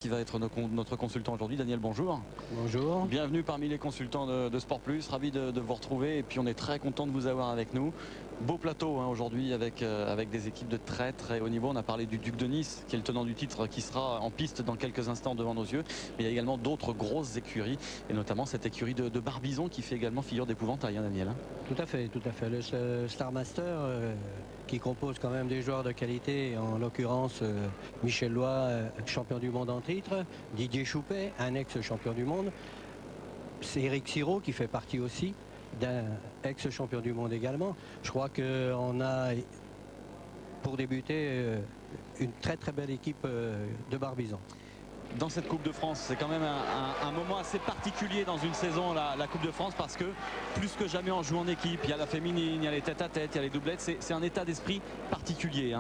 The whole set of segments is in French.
Qui va être notre consultant aujourd'hui. Daniel, bonjour. Bonjour. Bienvenue parmi les consultants de Sport Plus. Ravi de vous retrouver et puis on est très content de vous avoir avec nous. Beau plateau aujourd'hui avec des équipes de très très haut niveau. On a parlé du Duc de Nice qui est le tenant du titre qui sera en piste dans quelques instants devant nos yeux. Mais il y a également d'autres grosses écuries et notamment cette écurie de Barbizon qui fait également figure d'épouvantail, Daniel. Tout à fait, tout à fait. Le Star Master qui compose quand même des joueurs de qualité, en l'occurrence Michel Loy, champion du monde en titre, Didier Choupet, un ex-champion du monde. C'est Eric Siro qui fait partie aussi d'un ex-champion du monde également. Je crois qu'on a, pour débuter, une très très belle équipe de Barbizon. Dans cette Coupe de France, c'est quand même un moment assez particulier dans une saison, la Coupe de France, parce que plus que jamais on joue en équipe. Il y a la féminine, il y a les tête-à-tête, il y a les doublettes. C'est un état d'esprit particulier.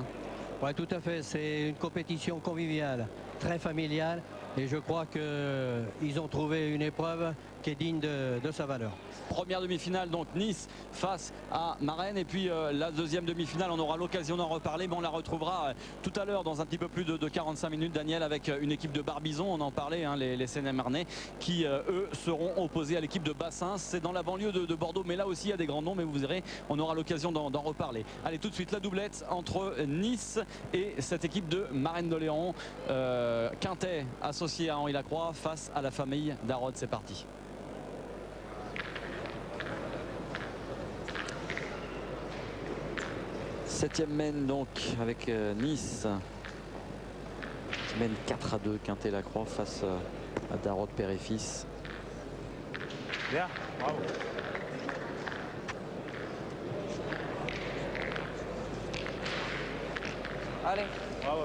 Oui, tout à fait. C'est une compétition conviviale, très familiale. Et je crois qu'ils ont trouvé une épreuve qui est digne de sa valeur. Première demi-finale, donc Nice face à Marennes. Et puis la deuxième demi-finale, on aura l'occasion d'en reparler. Mais on la retrouvera tout à l'heure dans un petit peu plus de 45 minutes, Daniel, avec une équipe de Barbizon. On en parlait, les Seine-et-Marnais, qui eux seront opposés à l'équipe de Bassins. C'est dans la banlieue de Bordeaux, mais là aussi il y a des grands noms. Mais vous verrez, on aura l'occasion d'en reparler. Allez, tout de suite, la doublette entre Nice et cette équipe de Marennes de Léon. Quintet associé à Henri Lacroix face à la famille Darod. C'est parti. Septième mène donc avec Nice qui mène 4-2. Quintet Lacroix face à Darod père et fils. Bien, bravo. Allez. Bravo.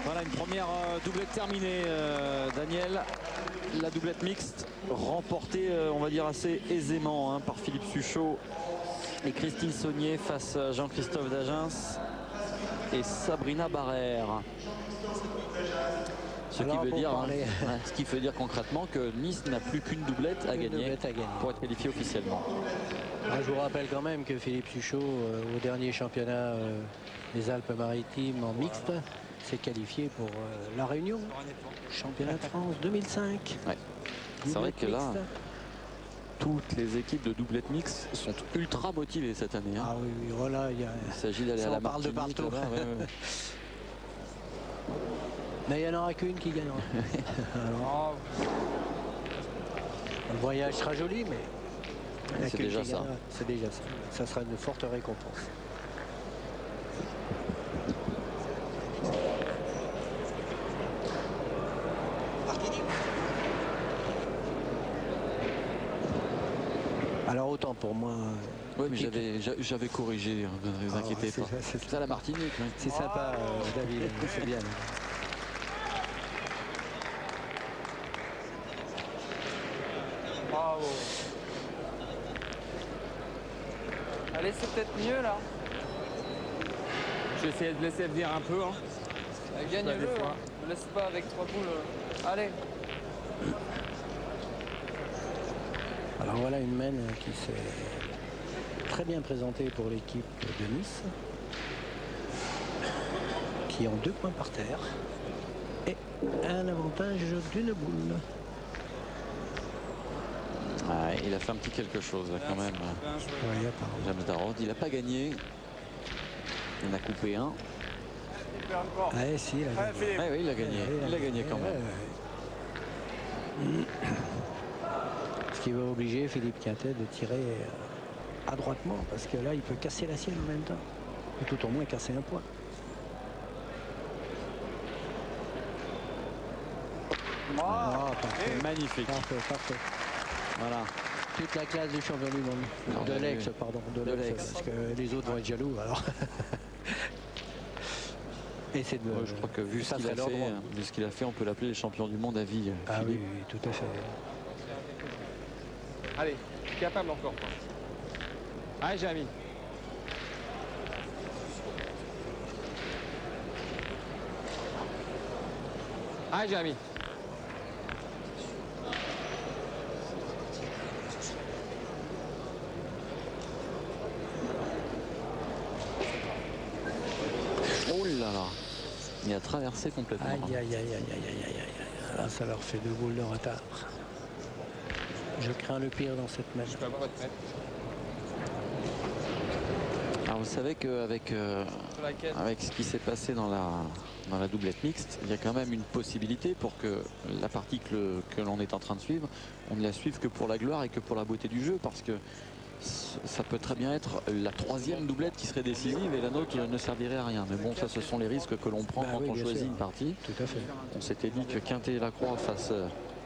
Voilà une première doublette terminée, Daniel. La doublette mixte remportée, on va dire assez aisément par Philippe Suchot et Christine Saunier face à Jean-Christophe Dagens et Sabrina Barrère. Ce qui veut dire concrètement que Nice n'a plus qu'une doublette à gagner pour être qualifié officiellement. Je vous rappelle quand même que Philippe Suchot, au dernier championnat des Alpes-Maritimes en mixte, s'est qualifié pour La Réunion, championnat de France 2005. Ouais. C'est vrai que là, toutes les équipes de doublette mixte sont ultra motivées cette année. Ah oui, voilà, il s'agit d'aller à la Martinique. On parle de partout. Ouais. Mais il n'y en aura qu'une qui gagnera. Alors, le voyage sera joli, mais c'est déjà ça. C'est déjà ça. Ça sera une forte récompense. Alors autant pour moi. Oui, mais j'avais corrigé, ne vous inquiétez pas. C'est ça la Martinique. Oui. C'est sympa, David, c'est bien. Bravo. Allez, c'est peut-être mieux là. Je vais essayer de laisser venir un peu. Gagne-le. Ne laisse pas avec 3 boules. Allez. Alors voilà une mène qui s'est très bien présentée pour l'équipe de Nice, qui ont 2 points par terre et un avantage d'une boule. Ah, il a fait un petit quelque chose là quand même. Oui, James Darod, il n'a pas gagné. Il en a coupé un. Ah, si, il a gagné. Ah, oui, il a gagné. Il a gagné quand même. Ce qui va obliger Philippe Quintet de tirer adroitement, parce que là, il peut casser la sienne en même temps. Ou tout au moins casser un point. Parfait. Magnifique. Parfait. Voilà. Toute la classe du champion du monde. De l'ex, pardon. De l'ex. Parce que les autres vont être jaloux, alors. Et c'est je crois que vu ce qu'il a fait, on peut l'appeler les champions du monde à vie. Ah oui, tout à fait. Allez, capable encore. Allez, Jérémy. Allez, Jérémy. traversé complètement. Aïe, aïe, aïe, aïe, aïe, aïe, aïe, aïe. Là, ça leur fait 2 boules de retard. Je crains le pire dans cette match. Je peux pas te mettre. Alors vous savez qu'avec avec ce qui s'est passé dans la doublette mixte, il y a quand même une possibilité pour que la partie que l'on est en train de suivre, on ne la suive que pour la gloire et que pour la beauté du jeu, parce que ça peut très bien être la 3e doublette qui serait décisive et la nôtre ne servirait à rien. Mais bon, ça, ce sont les risques que l'on prend quand on choisit une partie. Tout à fait. On s'était dit que Quintet et Lacroix face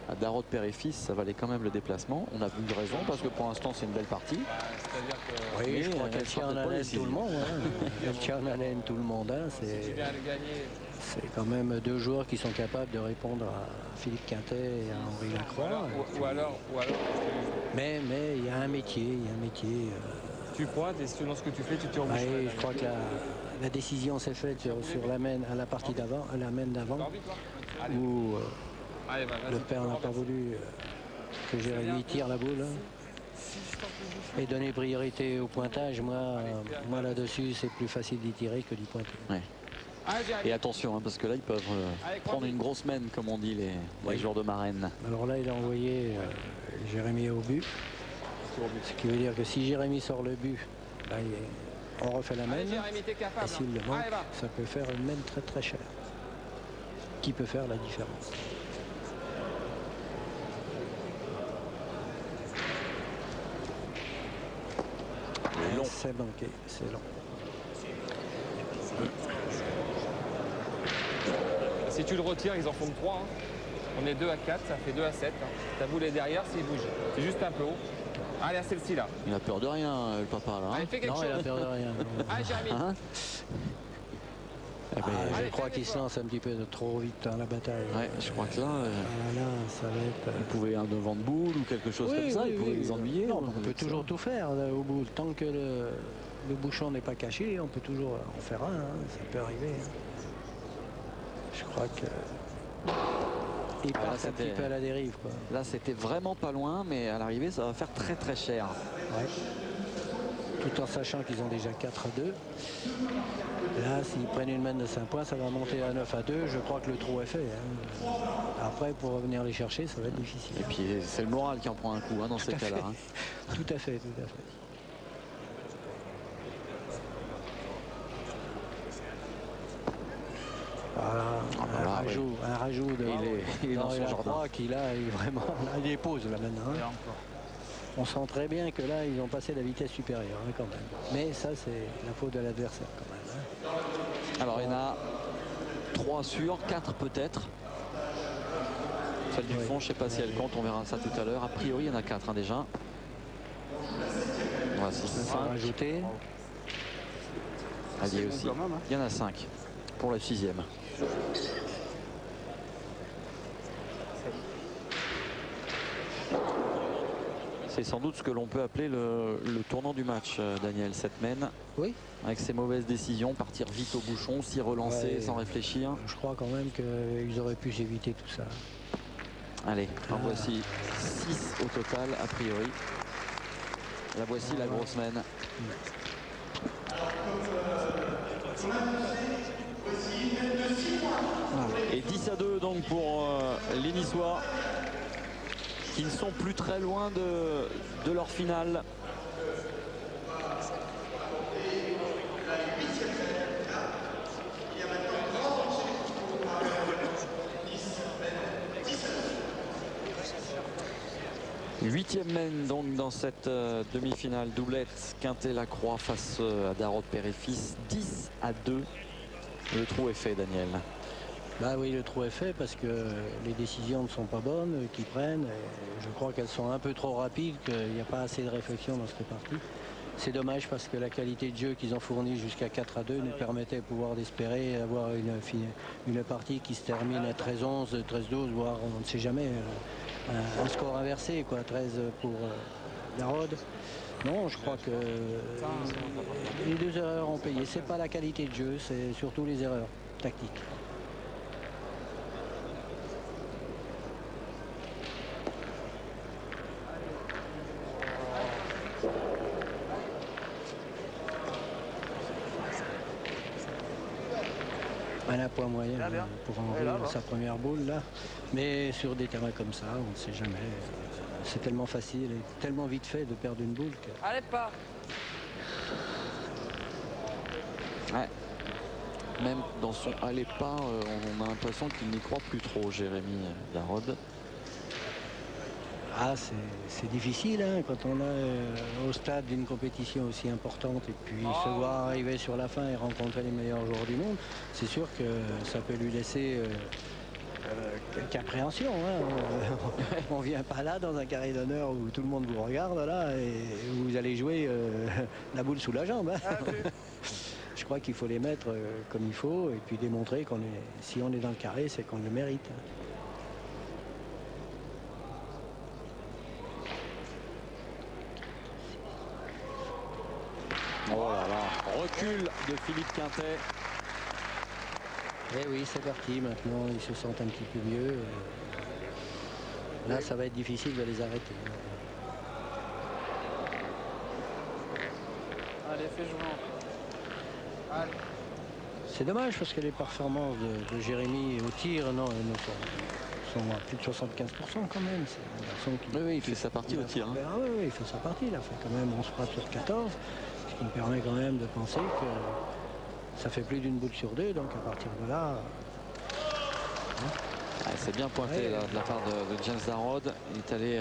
à Darod Père et Fils, ça valait quand même le déplacement. On a eu raison parce que pour l'instant c'est une belle partie. C'est-à-dire que Oui, je crois elle qu'elle tient sera en peut-être pas haleine décisive. tout le monde. Hein. Elle tient en haleine tout le monde. Hein. tu viens de gagner. C'est quand même 2 joueurs qui sont capables de répondre à Philippe Quintet et à Henri Lacroix. Ou alors Mais il y a un métier, tu pointes et selon ce que tu fais, tu te rebouches. Oui, je crois que la décision s'est faite sur la main à la partie d'avant, à la main d'avant, où Allez, bah, le père n'a pas voulu que Jérémy tire la boule hein, et donner priorité au pointage. Moi là-dessus, c'est plus facile d'y tirer que d'y pointer. Ouais. Et attention, hein, parce que là ils peuvent prendre une grosse mène, comme on dit les joueurs de Marennes. Alors là, il a envoyé Jérémy au but. Ce qui veut dire que si Jérémy sort le but, là, on refait la main. Allez, Jérémy, t'es capable. Et s'il le manque, Allez, va. ça peut faire une main très très chère. Qui peut faire la différence. Long. C'est manqué, c'est long. Si tu le retires, ils en font 3. Hein. On est 2 à 4, ça fait 2 à 7. Hein. Ta boule est derrière, s'il bouge. C'est juste un peu haut. Allez, à celle-ci là. Il a peur de rien, le papa là. Hein. Allez, fais quelque Non, chose. il a peur de rien. Allez, Jérémy. Hein Eh ben, Je crois qu'il se lance un petit peu trop vite dans la bataille. ouais, je crois que là, Là, ça va être... il pouvait un devant de boule ou quelque chose comme ça, il pouvait les ennuyer. Non, on peut toujours tout faire là, au bout. Tant que le bouchon n'est pas caché, on peut toujours en faire un. Hein. Ça peut arriver. Hein. Je crois que... Il Ah, là, part un petit peu à la dérive. Quoi. Là, c'était vraiment pas loin, mais à l'arrivée, ça va faire très très cher. Ouais. Tout en sachant qu'ils ont déjà 4 à 2. Là, s'ils prennent une main de 5 points, ça va monter à 9 à 2. Je crois que le trou est fait. Hein. Après, pour revenir les chercher, ça va être difficile. Et puis, c'est le moral qui en prend un coup hein, dans ces cas-là. Hein. Tout à fait, tout à fait. Voilà, un rajout de il est dans son jardin. qui là est vraiment là, il les pose là maintenant. Hein. On sent très bien que là ils ont passé la vitesse supérieure hein, quand même. Mais ça c'est la faute de l'adversaire quand même. Hein. Alors il y en a 3 sûrs, 4 peut-être. Celle du fond, je ne sais pas si elle compte, on verra ça tout à l'heure. A priori il y en a 4 hein, déjà. Voici 5. Rajouter. Allié aussi. Il y en a 5 pour la 6e. C'est sans doute ce que l'on peut appeler le tournant du match, Daniel, cette mène. Oui. Avec ses mauvaises décisions, partir vite au bouchon, s'y relancer sans réfléchir. Je crois quand même qu'ils auraient pu éviter tout ça. Allez, en voici 6 au total, a priori. La voici la grosse mène. Et 10 à 2 donc pour les Niçois, qui ne sont plus très loin de leur finale. Huitième mène donc dans cette demi-finale doublette Quintet-Lacroix face à Darod Père et Fils. 10 à 2. Le trou est fait, Daniel. Bah oui, le trou est fait parce que les décisions ne sont pas bonnes qu'ils prennent. Et je crois qu'elles sont un peu trop rapides, qu'il n'y a pas assez de réflexion dans cette partie. C'est dommage parce que la qualité de jeu qu'ils ont fournie jusqu'à 4 à 2 nous permettait de pouvoir d'espérer avoir une partie qui se termine à 13-11, 13-12, voire on ne sait jamais, un score inversé, quoi, 13 pour Darod. Non, je crois que les 2 erreurs ont payé. C'est pas la qualité de jeu, c'est surtout les erreurs tactiques. un appoint moyen pour enlever sa première boule là. Mais sur des terrains comme ça, on ne sait jamais. C'est tellement facile et tellement vite fait de perdre une boule que... Allez, pas. Ouais. Même dans son allez pas, on a l'impression qu'il n'y croit plus trop, Jérémy Darod. Ah, c'est difficile hein, quand on est au stade d'une compétition aussi importante et puis se voir arriver sur la fin et rencontrer les meilleurs joueurs du monde. C'est sûr que ça peut lui laisser quelques appréhensions. Hein. On vient pas là dans un carré d'honneur où tout le monde vous regarde là et où vous allez jouer la boule sous la jambe. Hein. Je crois qu'il faut les mettre comme il faut et puis démontrer qu'on est, si on est dans le carré, c'est qu'on le mérite. Oh là là, recul de Philippe Quintet. Eh oui, c'est parti maintenant, ils se sentent un petit peu mieux. Là, ça va être difficile de les arrêter. Allez, fais jouer. Allez. C'est dommage parce que les performances de Jérémy au tir, non, sont à plus de 75% quand même. C'est un garçon qui, oui, il fait sa partie au tir. Hein. Ah oui, il fait sa partie. Il a fait quand même 11 frappes sur 14. Ce qui me permet quand même de penser que ça fait plus d'une boule sur deux. Donc à partir de là... Ah, c'est bien pointé là, de la part de James Darod. Il est allé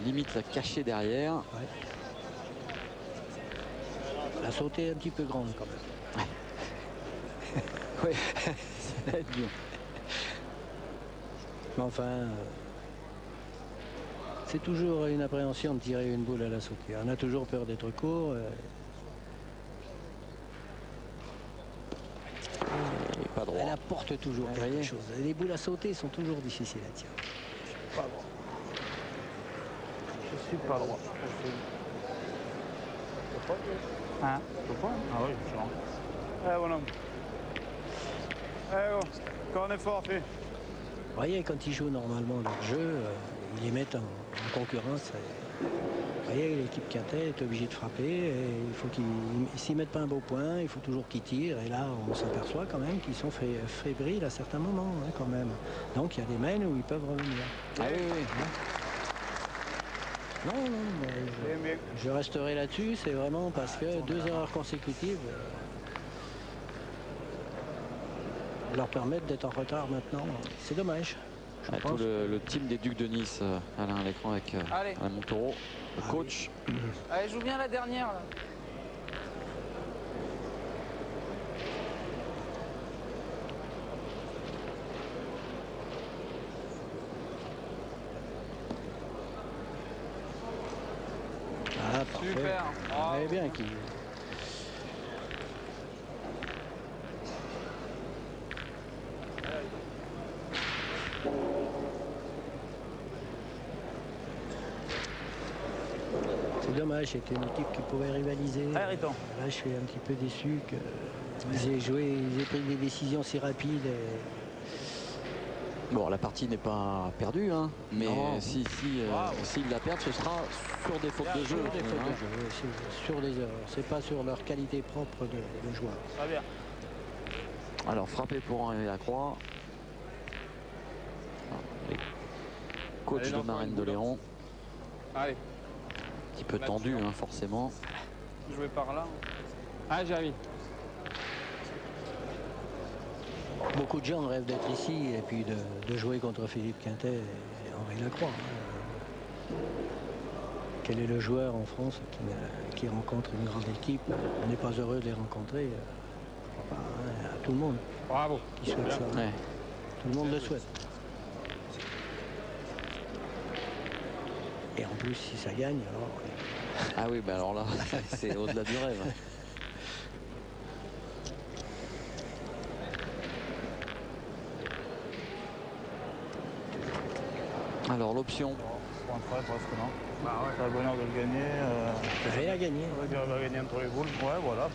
limite la cacher derrière. Ouais. La sautée est un petit peu grande quand même. Oui, ça va être bien. Mais enfin, c'est toujours une appréhension de tirer une boule à la sautée. On a toujours peur d'être court. Et pas droit. Elle apporte toujours quelque chose. Les boules à sauter sont toujours difficiles à tirer. Pas droit. Je suis pas droit. Hein? Ah oui, je suis en. Eh, bonhomme. Eh, oh. Encore un effort fait. Vous voyez, quand ils jouent normalement leur jeu, ils les mettent en concurrence. Vous voyez, l'équipe Quintet est obligée de frapper. Et il faut qu'ils, s'ils mettent pas un beau point, il faut toujours qu'ils tirent. Et là, on s'aperçoit quand même qu'ils sont fébriles à certains moments, hein, quand même. Donc, il y a des mains où ils peuvent revenir. Ah oui, oui. Non, je resterai là-dessus. C'est vraiment parce que 2 erreurs consécutives leur permettent d'être en retard maintenant. C'est dommage. Tout le team des Ducs de Nice, Alain, à l'écran avec Alain Montaureau, le coach. Oui. Allez, joue bien la dernière là. Ah, parfait. Super. Vous voyez bien qu'il... C'est dommage, c'était une équipe qui pouvait rivaliser. Ah, Riton. Là, je suis un petit peu déçu qu'ils aient pris des décisions si rapides. Bon, la partie n'est pas perdue, hein, mais s'ils la perdent, ce sera sur des fautes de jeu. Sur des fautes de jeu, c'est sur des erreurs. C'est pas sur leur qualité propre de joueur. Très bien. Alors, frappé pour Henri Lacroix. Coach Allez, de Marraine de Léon. Allez, Un petit peu tendu, hein, forcément. Jouer par là. allez Jérémy. Beaucoup de gens rêvent d'être ici et puis de jouer contre Philippe Quintet et Henri Lacroix. Quel est le joueur en France qui rencontre une grande équipe? On n'est pas heureux de les rencontrer. Pourquoi pas, hein, à tout le monde Bravo. qui souhaite ça. Ouais. Tout le monde le souhaite. Et en plus, si ça gagne, alors... Ah oui, bah alors là, c'est au-delà du rêve. Alors l'option. Point près, presque, non? Bah ouais. Ça a le bonheur de le gagner. Rien à gagner. On va dire qu'il va gagner entre les boules. Ouais, voilà.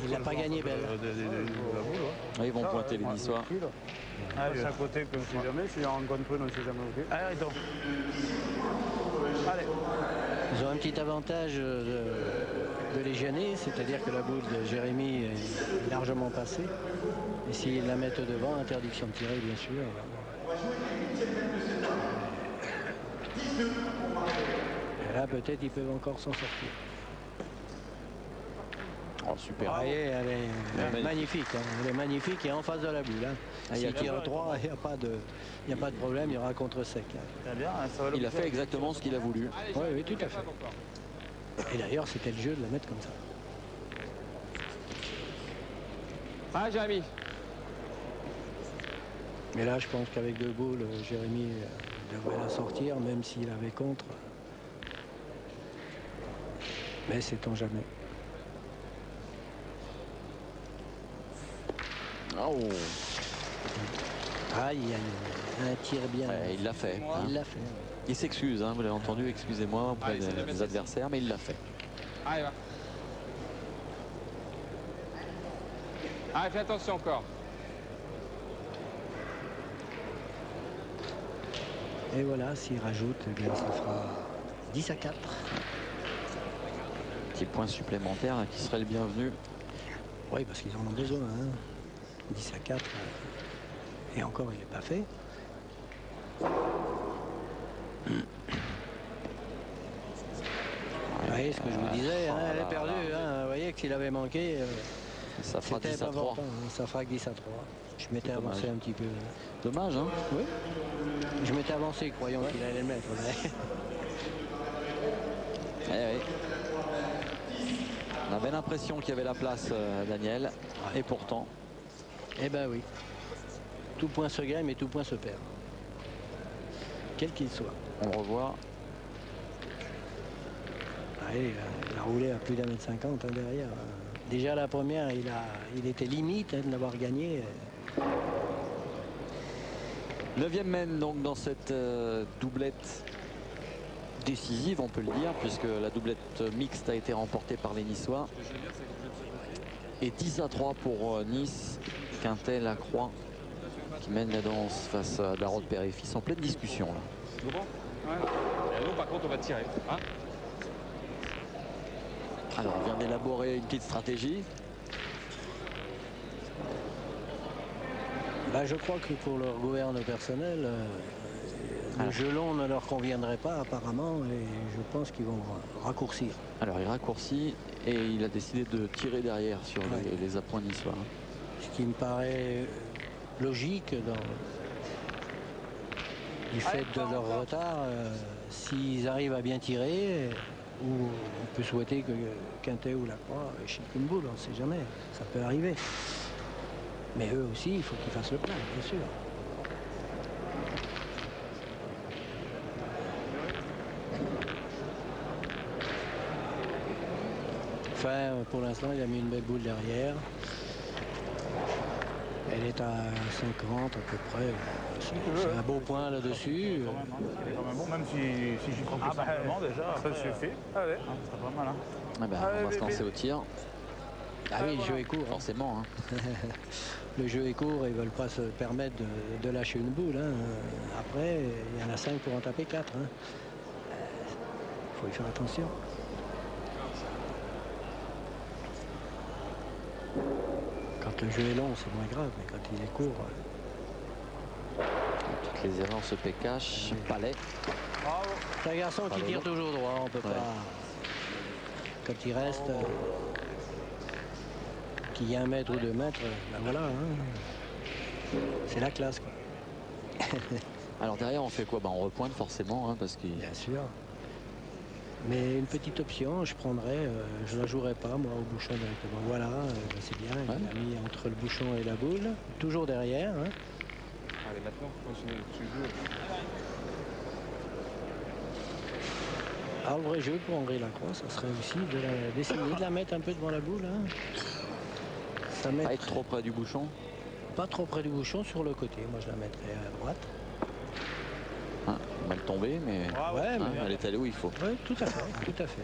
Il n'a pas gagné belle. La boule, ouais. Ah, ils vont pointer les Niçois. C'est à côté que si jamais, si on rencontre une, on ne sait jamais où. Allez, Riton. Allez. Ils ont un petit avantage les gêner, c'est-à-dire que la boule de Jérémy est largement passée. Et s'ils la mettent devant, interdiction de tirer, bien sûr. Et là, peut-être, ils peuvent encore s'en sortir. Oh, super. Vous voyez, elle est magnifique. Hein. Elle est magnifique et en face de la boule. Hein. S'il tire droit, il n'y a pas de problème, il y aura contre sec. Hein. Très bien, ça va Il a fait exactement ce qu'il a voulu. Oui, oui, tout à fait. Et d'ailleurs, c'était le jeu de la mettre comme ça. Ah, Jérémy. Mais là, je pense qu'avec deux boules, Jérémy devrait la sortir, même s'il avait contre. Mais sait-on jamais. Oh. Aïe, aïe, un tir bien. Ouais, il l'a fait. Hein. Il l'a fait. Il s'excuse, hein, vous l'avez entendu, excusez-moi auprès des adversaires, mais il l'a fait. Allez, va. Allez, fais attention encore. Et voilà, s'il rajoute, eh bien, ça fera 10-4. Petit point supplémentaire là, qui serait le bienvenu. Oui, parce qu'ils en ont besoin. Hein. 10-4. Et encore, il n'est pas fait. Vous voyez ce que je vous disais, hein, elle est perdue. Hein. Vous voyez que s'il avait manqué, Ça fera c'était 10 à pas 3. important. Hein. Ça fera 10-3. Je m'étais avancé un petit peu. Dommage, hein. Oui. Je m'étais avancé, croyant qu'il allait le mettre. Mais... Eh oui. On avait l'impression qu'il y avait la place, Daniel. Ouais. Et pourtant. Eh ben oui. Tout point se gagne, mais tout point se perd. Quel qu'il soit. On revoit. Allez, il a roulé à plus d'1,50 m derrière. Déjà la première, il était limite de l'avoir gagné. 9e mène donc dans cette doublette décisive, on peut le dire, puisque la doublette mixte a été remportée par les Niçois. Et 10-3 pour Nice, Quintet, Lacroix, qui mène la danse face à Darod Péré-Fils en pleine discussion. Là. Tu comprends? Ouais. Et nous, par contre, on va tirer. Hein? Alors, on vient d'élaborer une petite stratégie. Bah, je crois que pour leur gouverne personnel, le jeu long ne leur conviendrait pas apparemment et je pense qu'ils vont raccourcir. Alors il raccourcit et il a décidé de tirer derrière sur les appoints niçois. Ce qui me paraît logique du fait de leur retard. S'ils arrivent à bien tirer, ou on peut souhaiter que Quintet ou Lacroix chique une boule, on ne sait jamais, ça peut arriver. Mais eux aussi, il faut qu'ils fassent le plein, bien sûr. Enfin, pour l'instant, il a mis une belle boule derrière. Elle est à 50 à peu près. C'est un beau point là-dessus. C'est quand même bon, même si j'y crois que simplement déjà, ça suffit. Allez, c'est pas mal. Hein. Ah ben, on va se lancer au tir. Ah oui, le jeu est court. Forcément. Hein. Le jeu est court et ils ne veulent pas se permettre de lâcher une boule. Hein. Après, il y en a 5 pour en taper 4. Il faut y faire attention. Quand le jeu est long, c'est moins grave, mais quand il est court... Toutes les erreurs se paient cash. Palais. C'est un garçon qui tire toujours droit, on peut pas... Quand il reste... qu'il y a 1 mètre ou 2 mètres, ben voilà. Hein. C'est la classe, quoi. Alors derrière, on fait quoi? On repointe forcément, hein, parce que... Bien sûr. Mais une petite option, je prendrais, je la jouerai pas moi au bouchon directement. Voilà, c'est bien, il a mis entre le bouchon et la boule, toujours derrière. Hein. Allez, maintenant, continuez, tu joues. Alors le vrai jeu pour Henri Lacroix, ça serait aussi d'essayer de la mettre un peu devant la boule. Hein. Ça pas être trop près du bouchon? Pas trop près du bouchon, sur le côté. Moi je la mettrais à droite. Ah, mal tombé, mais, mais elle est allée où il faut. Oui, tout à fait, tout à fait.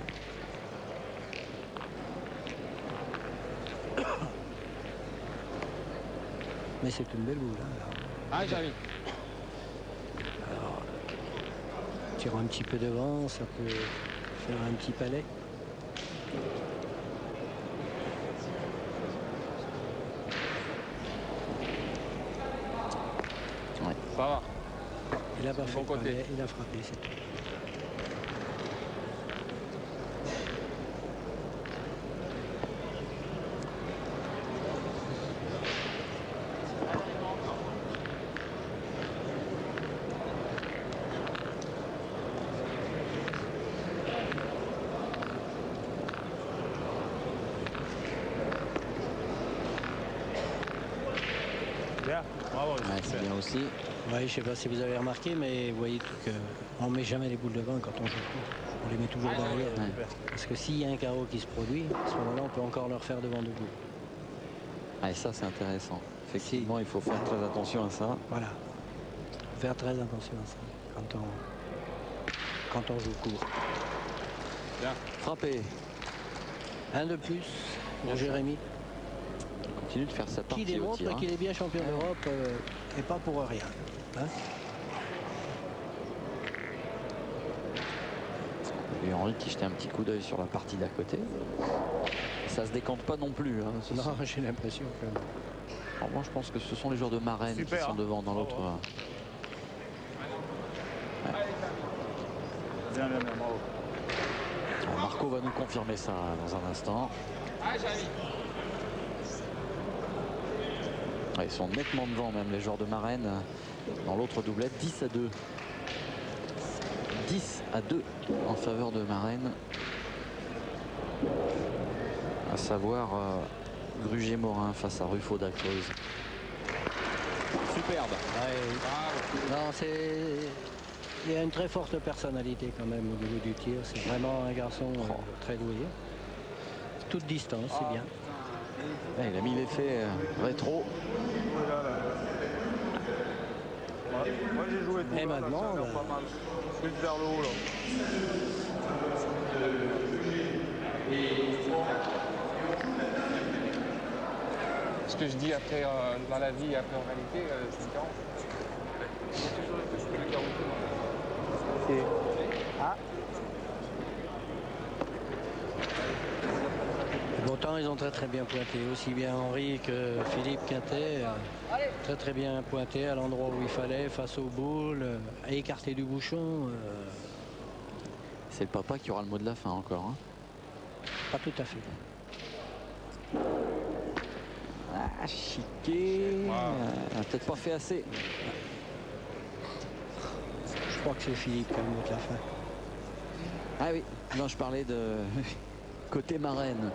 Mais c'est une belle boule. Hein, ah, Jérémy. Alors, tirant un petit peu devant, ça peut faire un petit palais. va. Il a pas Du fait bon côté. mais il a frappé. C'est tout. Bien, bravo. Ouais, c'est bien aussi. Ouais, je sais pas si vous avez remarqué, mais vous voyez qu'on ne met jamais les boules de vin quand on joue. On les met toujours derrière. Ouais. Parce que s'il y a un carreau qui se produit, à ce moment-là, on peut encore leur faire devant debout. Ah, et ça, c'est intéressant. Effectivement, il faut faire très attention à ça. Voilà. Faire très attention à ça quand on joue court. Bien. Frappé. Un de plus pour Jérémy, Il continue de faire sa qui partie au démontre tir. Hein. qu'il est bien champion d'Europe et pas pour rien. Hein. Et Henri qui jetait un petit coup d'œil sur la partie d'à côté. Ça se décante pas non plus. Hein, ce Non, sont- j'ai l'impression que... Alors moi, je pense que ce sont les joueurs de Marennes Super, qui sont hein. devant dans l'autre. Bien, bien, bien, bravo. Marco va nous confirmer ça dans un instant. Ouais, ils sont nettement devant même les joueurs de Marennes dans l'autre doublette. 10 à 2. 10 à 2 en faveur de Marennes. À savoir Gruget-Morin face à Ruffo d'Acloz. Superbe. Ouais, non, il y a une très forte personnalité quand même au niveau du tir. C'est vraiment un garçon très doué. Toute distance, c'est bien. Ouais, il a mis l'effet rétro. Ouais, moi j'ai joué tout. Et là, maintenant, ça a l'air pas mal. Plus vers le haut là. Ce que je dis après dans la vie et après en réalité, c'est différent. Ah, Pourtant, ils ont très bien pointé. Aussi bien Henri que Philippe Quintet. Très bien pointé à l'endroit où il fallait, face aux boules, écarté du bouchon. C'est le papa qui aura le mot de la fin encore. Hein. Pas tout à fait. Ah, chiqué. Peut-être pas fait assez. Je crois que c'est Philippe qui a le mot de la fin. Ah oui, non, je parlais de côté Marennes.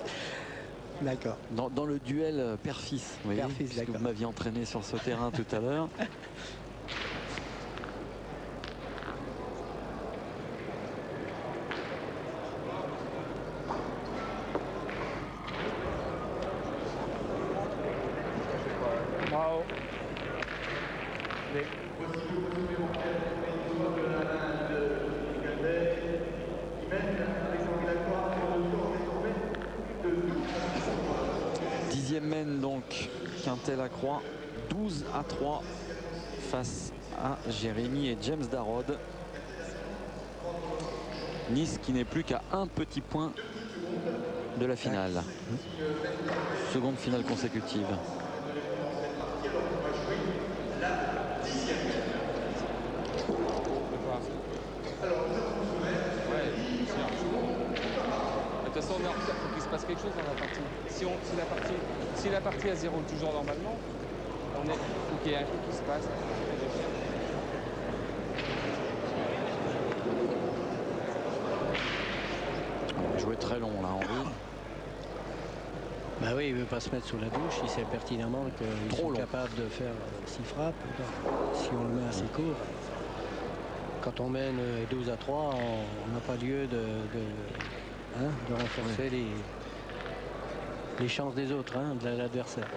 D'accord. Dans le duel père-fils, vous voyez, Père-fils, puisque d'accord. vous m'aviez entraîné sur ce terrain tout à l'heure. bravo. Allez. Dixième mène donc Quintet-Lacroix, 12 à 3 face à Jérémy et James Darod. Nice qui n'est plus qu'à un petit point de la finale. Seconde finale consécutive. De toute façon, on est en retard, il faut qu'il se passe quelque chose dans la partie. Si la partie à 0 toujours normalement, il faut qu'il y ait un truc qui se passe. On va jouer très long là, Henri. Bah oui, il ne veut pas se mettre sous la douche. Il sait pertinemment qu'ils sont capables de faire 6 frappes. Si on le met assez court. Quand on mène 12 à 3, on n'a pas lieu de renforcer les chances des autres, de l'adversaire.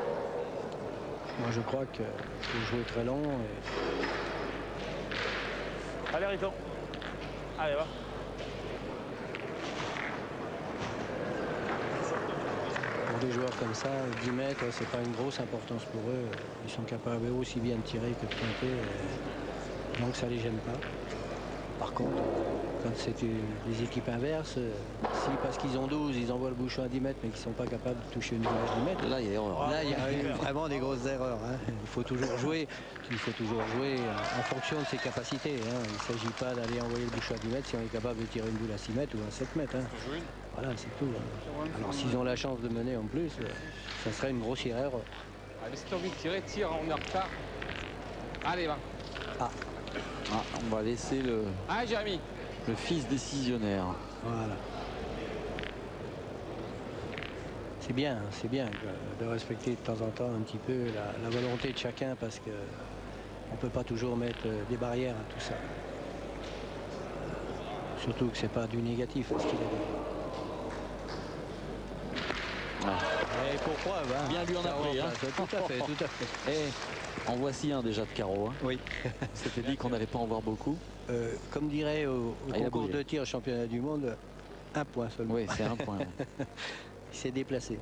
Moi, je crois qu'il faut jouer très long. Allez, Riton. Allez, va. Pour des joueurs comme ça, 10 mètres, c'est pas une grosse importance pour eux. Ils sont capables aussi bien de tirer que de pointer. Donc ça les gêne pas. Par contre, quand c'est des équipes inverses, si parce qu'ils ont 12, ils envoient le bouchon à 10 mètres, mais qu'ils ne sont pas capables de toucher une boule à 10 mètres. Là, il y a erreur. Là, il y a eu vraiment des grosses erreurs. Hein. Il faut toujours jouer en fonction de ses capacités. Hein. Il ne s'agit pas d'aller envoyer le bouchon à 10 mètres si on est capable de tirer une boule à 6 mètres ou à 7 mètres. Hein. Voilà, c'est tout. Hein. Alors, s'ils ont la chance de mener en plus, ça serait une grossière erreur. Allez, si tu as envie de tirer, tire, on est en retard. Allez, va. Ah, on va laisser le Jérémy. fils décisionnaire. Voilà. C'est bien de respecter de temps en temps un petit peu la volonté de chacun parce que on ne peut pas toujours mettre des barrières à tout ça. Surtout que c'est pas du négatif ce qu'il a dit. Et pourquoi Bien lui en a pris. Hein. Tout à fait. Et en voici un déjà de carreau. Hein. Oui. C'était dit qu'on n'allait pas en voir beaucoup. Comme dirait au concours de tir championnat du monde, un point seulement. Oui, c'est un point. Il s'est déplacé.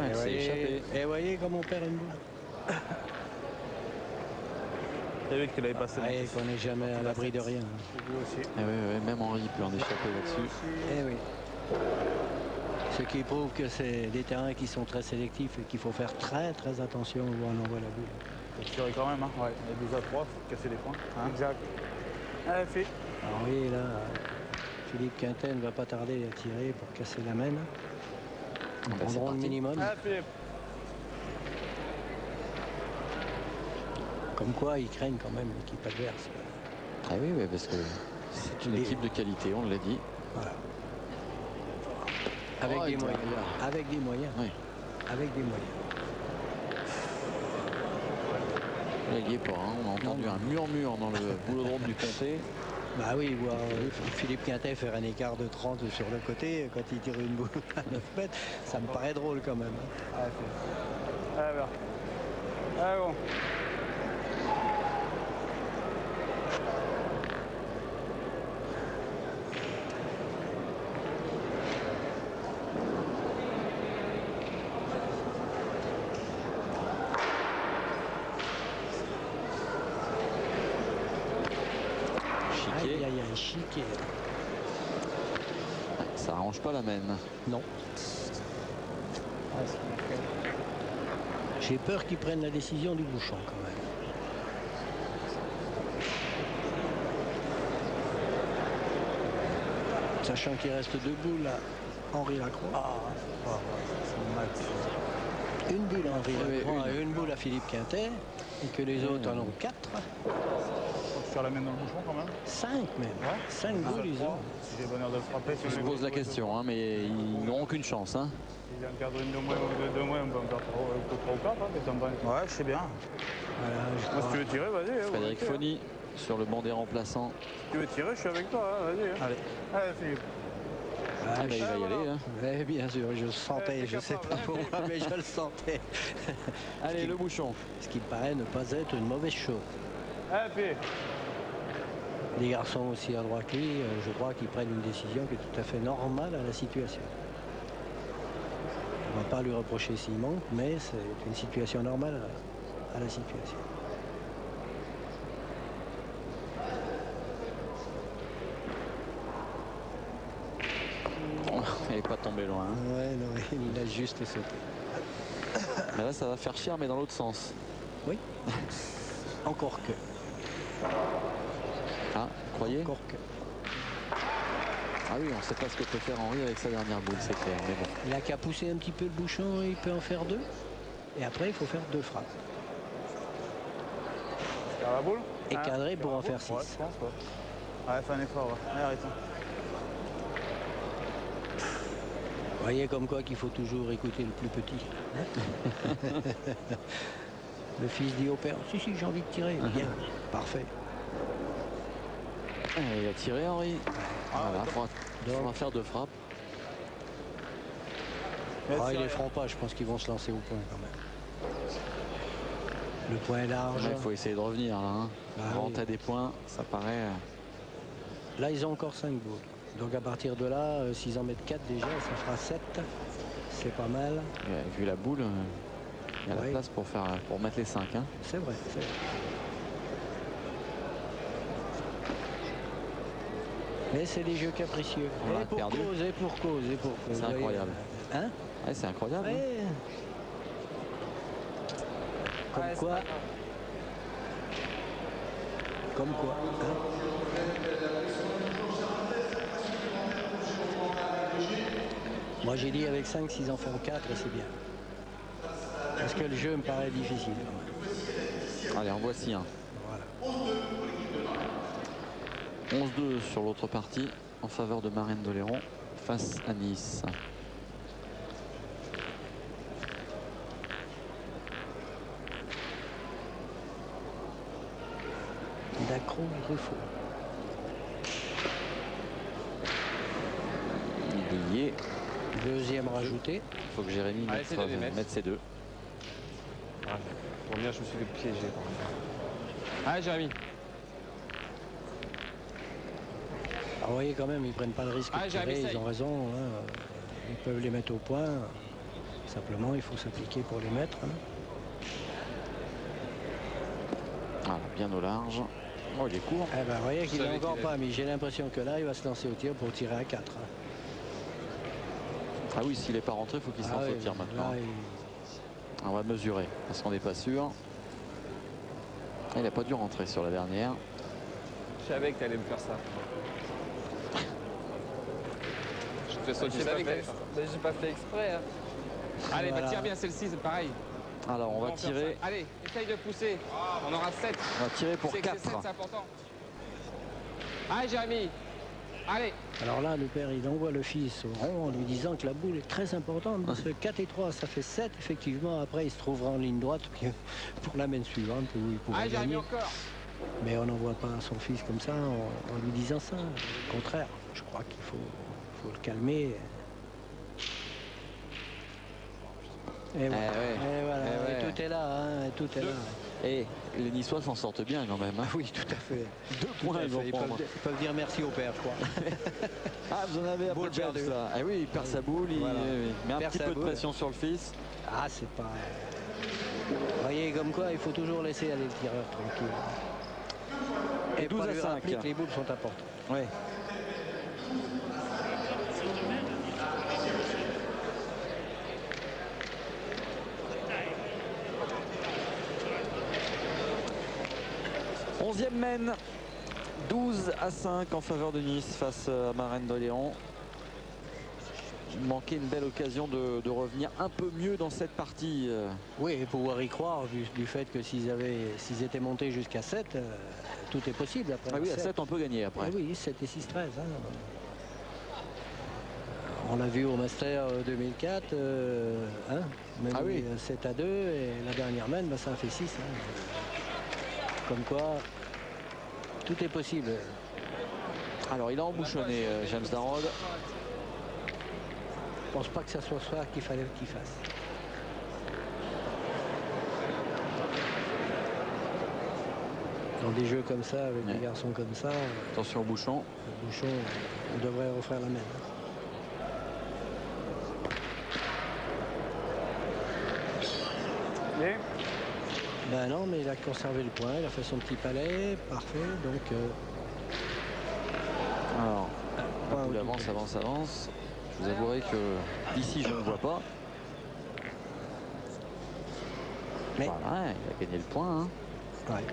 Elle s'est échappée. Et voyez comment on perd une boule. T'as vu qu'il avait passé. Qu'on n'est jamais à l'abri de rien. Même Henri peut en échapper là-dessus. Eh oui. Ce qui prouve que c'est des terrains qui sont très sélectifs et qu'il faut faire très attention où on envoie la boule. Il faut tirer quand même. Hein. Ouais. Il y a 12 à 3, faut casser les points. Hein. Exact. Allez, fait. Alors oui, là, Philippe Quintet ne va pas tarder à tirer pour casser la main. Ils prendront le minimum. Allez, Philippe. Comme quoi, ils craignent quand même l'équipe adverse. Ah oui, parce que c'est une équipe de qualité, on l'a dit. Voilà. Avec des moyens. Avec des moyens. Oui. Avec des moyens. Là, il n'y est pas. Hein. On a entendu un murmure dans le boulodrome du Comté. Bah oui, voir Philippe Quintet faire un écart de 30 sur le côté quand il tire une boule à 9 mètres, ça me paraît drôle quand même. Allez, fait. Allez, bon. Allez, bon. Chiquet. Ça arrange pas la main. Non. J'ai peur qu'ils prennent la décision du bouchon quand même. Sachant qu'il reste 2 boules à Henri Lacroix. Une boule à Henri Lacroix et une boule à Philippe Quintet. Et que les autres en ont 4. Sur la main dans le bouchon quand même. 5 même. 5 boules ils ont. Si j'ai bonheur de le frapper. Je pose la question, hein, mais ils n'auront qu'une chance. Hein. Si j'ai un cadre une de moins ou deux de moins, on peut en faire 3 ou 4. Ouais, je sais bien. Voilà, moi, si tu veux tirer, vas-y. Frédéric Fonny sur le banc des remplaçants. Si tu veux tirer, je suis avec toi. Hein, vas-y. Allez. Allez, Philippe. Il va y aller. Hein. Ouais, bien sûr, je le sentais, je ne sais pas pourquoi, mais je le sentais. Allez, le bouchon. Ce qui paraît ne pas être une mauvaise chose. Allez, Philippe. Les garçons aussi à droite que lui, je crois qu'ils prennent une décision qui est tout à fait normale à la situation. On ne va pas lui reprocher s'il manque, mais c'est une situation normale à la situation. Elle n'est pas tombée loin. Hein. Ouais, non, il a juste sauté. Mais là, ça va faire cher, mais dans l'autre sens. Oui. Encore que. Ah, croyez? Encore que. Ah oui, on ne sait pas ce que peut faire Henri avec sa dernière boule, c'est clair. Mais bon. Il a qu'à pousser un petit peu le bouchon, il peut en faire 2. Et après, il faut faire 2 frappes. Faire la boule. Et cadrer pour en faire 6. Ouais, je pense, ouais. Allez, fais un effort. Ouais. Allez, arrêtons. Vous voyez comme quoi qu'il faut toujours écouter le plus petit. Le fils dit au père, si, j'ai envie de tirer. Bien, parfait. Il a tiré Henri. Voilà, on va faire 2 frappes. Ils les feront pas, je pense qu'ils vont se lancer au point quand même. Le point est large. Il faut essayer de revenir là. Hein. Rentrer à des points, ça paraît. Là, ils ont encore 5 boules. Donc à partir de là, s'ils en mettent 4 déjà, ça fera 7. c'est pas mal. Vu la boule, il y a la place pour mettre les 5. Hein. C'est vrai, c'est vrai. Mais c'est des jeux capricieux. Et pour cause, et pour cause, et pour cause. C'est incroyable. Hein? Ouais, c'est incroyable. Ouais. Hein. Comme quoi. Comme quoi. Hein? Moi j'ai dit avec 5, s'ils en font 4, c'est bien. Parce que le jeu me paraît difficile. Allez, en voici un. Voilà. 11-2 sur l'autre partie en faveur de Marraine d'Oléron face à Nice. Dacro, Ruffo. Lié. Deuxième rajouté. Il faut que Jérémy mette ses deux. Pour bien, je me suis fait piéger. Allez, Jérémy. Alors, vous voyez quand même, ils prennent pas le risque de tirer, ils ont raison. Hein. Ils peuvent les mettre au point. Simplement, il faut s'appliquer pour les mettre. Hein. Voilà, bien au large. Oh, il est court. Eh ben, vous voyez qu'il n'est encore pas mis. J'ai l'impression que là, il va se lancer au tir pour tirer à 4. Hein. Ah oui, s'il n'est pas rentré, il faut qu'il se lance au tir maintenant. Là, on va mesurer parce qu'on n'est pas sûr. Il n'a pas dû rentrer sur la dernière. Je savais que tu allais me faire ça. Je te saute, tu savais que tu allais faire ça. Mais j'ai pas fait exprès. Hein. Allez, bah tire bien celle-ci, c'est pareil. Alors on va tirer. Allez, essaye de pousser. On aura 7. On va tirer pour 4. C'est important. Allez, Jérémy. Allez. Alors là, le père, il envoie le fils au rond en lui disant que la boule est très importante. Parce que 4 et 3, ça fait 7. Effectivement, après, il se trouvera en ligne droite pour la main suivante où il pourra gagner. Encore. Mais on n'envoie pas son fils comme ça en lui disant ça. Au contraire, je crois qu'il faut le calmer. Et voilà, et tout est là, hein, tout est là. Et les Niçois s'en sortent bien quand même. Hein. Oui, tout à fait. 2 points, ils peuvent dire merci au père, je crois. Ah, vous en avez un peu perdu ça. Ah oui, il perd sa boule, il met un petit peu de pression sur le fils. Ah, c'est pas... Vous voyez, comme quoi, il faut toujours laisser aller le tireur tranquille. Et 12 à 5. Les boules sont importantes. Oui. Onzième mène, 12 à 5 en faveur de Nice face à Marraine d'Oléron. Il manquait une belle occasion de revenir un peu mieux dans cette partie. Oui, et pouvoir y croire du fait que s'ils étaient montés jusqu'à 7, tout est possible après. Ah oui, à 7 on peut gagner après. Ah oui, 7 et 6, 13. Hein. On l'a vu au Master 2004, hein, même 7 à 2 et la dernière mène, bah, ça a fait 6. Hein. Comme quoi, tout est possible. Alors il a embouchonné James Darrod. Je pense pas que ça soit ça qu'il fallait qu'il fasse. Dans des jeux comme ça, avec des garçons comme ça. Attention au bouchon. Le bouchon, on devrait refaire la même. Et ben non, mais il a conservé le point, il a fait son petit palais, parfait. Donc. Alors, la boule avance. Je vous avouerai que ici je ne vois pas. Mais voilà, il a gagné le point. Hein. Ouais.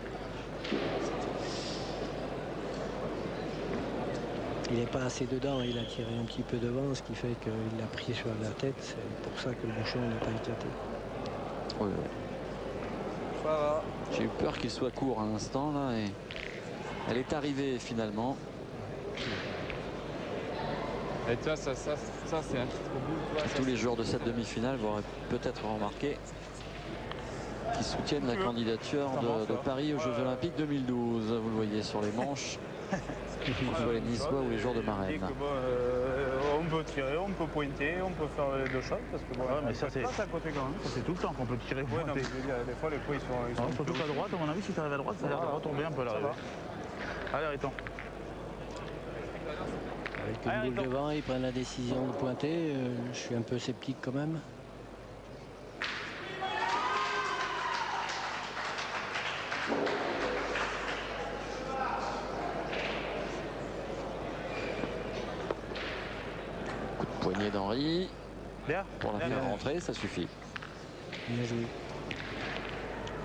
Il n'est pas assez dedans, il a tiré un petit peu devant, ce qui fait qu'il l'a pris sur la tête. C'est pour ça que le bouchon n'a pas éclaté. Oui. Ça va. J'ai eu peur qu'il soit court à l'instant là et elle est arrivée finalement. Et tu vois, ça c'est un titre boule. Tous les joueurs de cette demi-finale vont peut-être remarquer qui soutiennent la candidature de Paris aux Jeux Olympiques 2012. Vous le voyez sur les manches. On voit les Niçois ou les joueurs de Marraine. On peut tirer, on peut pointer, on peut faire les deux choses. Parce que bon, mais ça c'est à côté quand même. C'est tout le temps qu'on peut tirer. Ouais, non, mais des fois les points ils sont surtout à droite, à mon avis, si tu arrives à droite, ça a l'air de retomber un peu là. Allez, Riton. Avec une boule devant, ils prennent la décision de pointer. Je suis un peu sceptique quand même. Coup de poignet d'Henri. Bien. Pour la faire rentrer, ça suffit. Bien joué.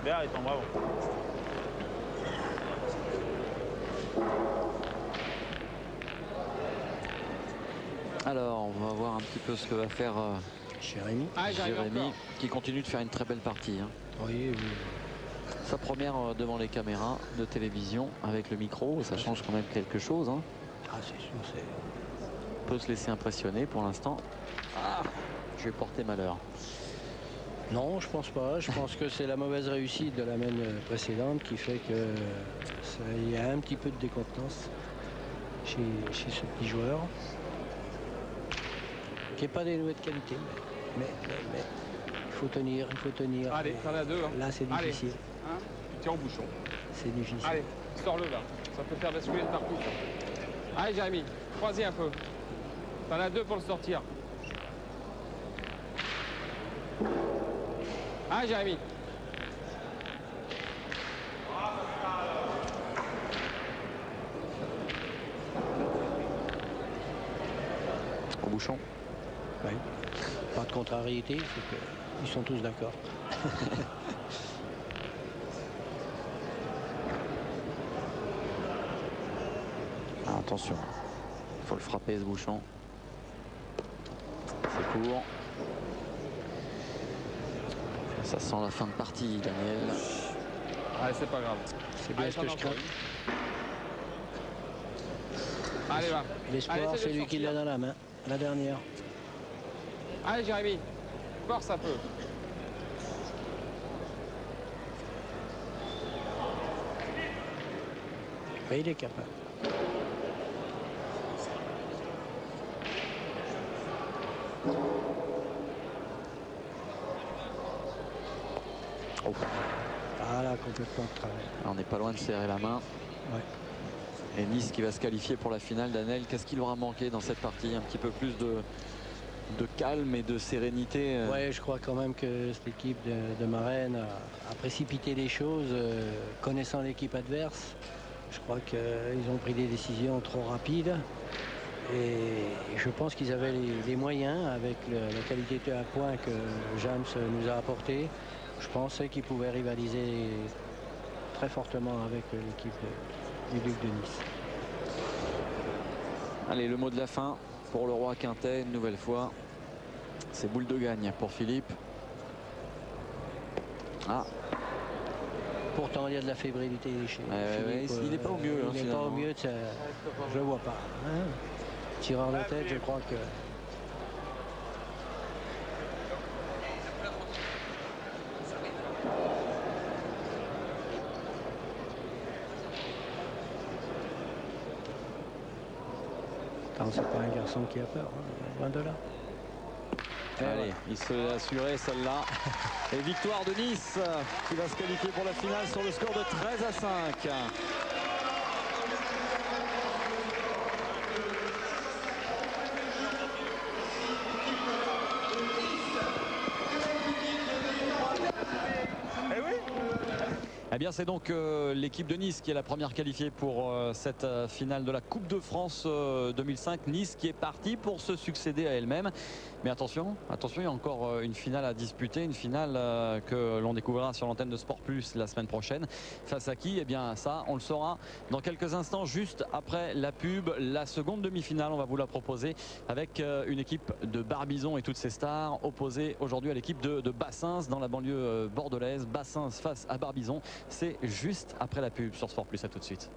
Bien, ils sont bravo. Alors, on va voir un petit peu ce que va faire Jérémy. Jérémy, qui continue de faire une très belle partie. Hein. Oui, oui. Sa première devant les caméras de télévision avec le micro, ça change quand même quelque chose. Hein. Ah, c'est sûr, c'est... On peut se laisser impressionner pour l'instant. Ah, je vais porter malheur. Non, je pense pas. Je pense que c'est la mauvaise réussite de la main précédente qui fait que il y a un petit peu de décontenance chez ce petit joueur. Qui n'est pas dénué de qualité, mais il faut tenir, il faut tenir. Allez, t'en as deux. Hein. Là, c'est difficile. Hein, tu tiens au bouchon. C'est difficile. Allez, sors-le là. Ça peut faire basculer le parcours. Allez, Jérémy, croisez un peu. T'en as deux pour le sortir. Allez, Jérémy. Au bouchon. Oui. Pas de contrariété, c'est qu'ils sont tous d'accord. Ah, attention, il faut le frapper ce bouchon. C'est court. Ça sent la fin de partie, Daniel. Allez, c'est pas grave. C'est bien ce que je crains. Allez, va. L'espoir, Allez, c'est lui qui l'a dans la main. La dernière. Allez, Jérémy. Force un peu. Oui, il est capable. Oh. Ah là, complètement de travers. On n'est pas loin de serrer la main. Ouais. Et Nice qui va se qualifier pour la finale. Daniel, qu'est-ce qu'il aura manqué dans cette partie? Un petit peu plus de calme et de sérénité. Ouais, je crois quand même que cette équipe de Marennes a précipité les choses, connaissant l'équipe adverse. Je crois qu'ils ont pris des décisions trop rapides. Et je pense qu'ils avaient les moyens, avec la qualité à point que James nous a apporté. Je pensais qu'ils pouvaient rivaliser très fortement avec l'équipe du Duc de Nice. Allez, le mot de la fin pour le Roi Quintet, une nouvelle fois. C'est boule de gagne pour Philippe. Ah. Pourtant, il y a de la fébrilité chez Philippe. Il n'est pas au mieux. Il n'est pas au mieux, je ne le vois pas. Hein. Tireur de tête, je crois que... C'est pas un garçon qui a peur, hein, loin de là. Allez, il se l'est assuré celle-là. Et victoire de Nice qui va se qualifier pour la finale sur le score de 13-5. Eh bien, c'est donc l'équipe de Nice qui est la première qualifiée pour cette finale de la Coupe de France 2005. Nice qui est partie pour se succéder à elle-même. Mais attention, il y a encore une finale à disputer, une finale que l'on découvrira sur l'antenne de Sport Plus la semaine prochaine. Face à qui? Eh bien, ça, on le saura dans quelques instants, juste après la pub. La seconde demi-finale, on va vous la proposer avec une équipe de Barbizon et toutes ses stars opposée aujourd'hui à l'équipe de Bassins dans la banlieue bordelaise. Bassins face à Barbizon. C'est juste après la pub sur Sport Plus. À tout de suite.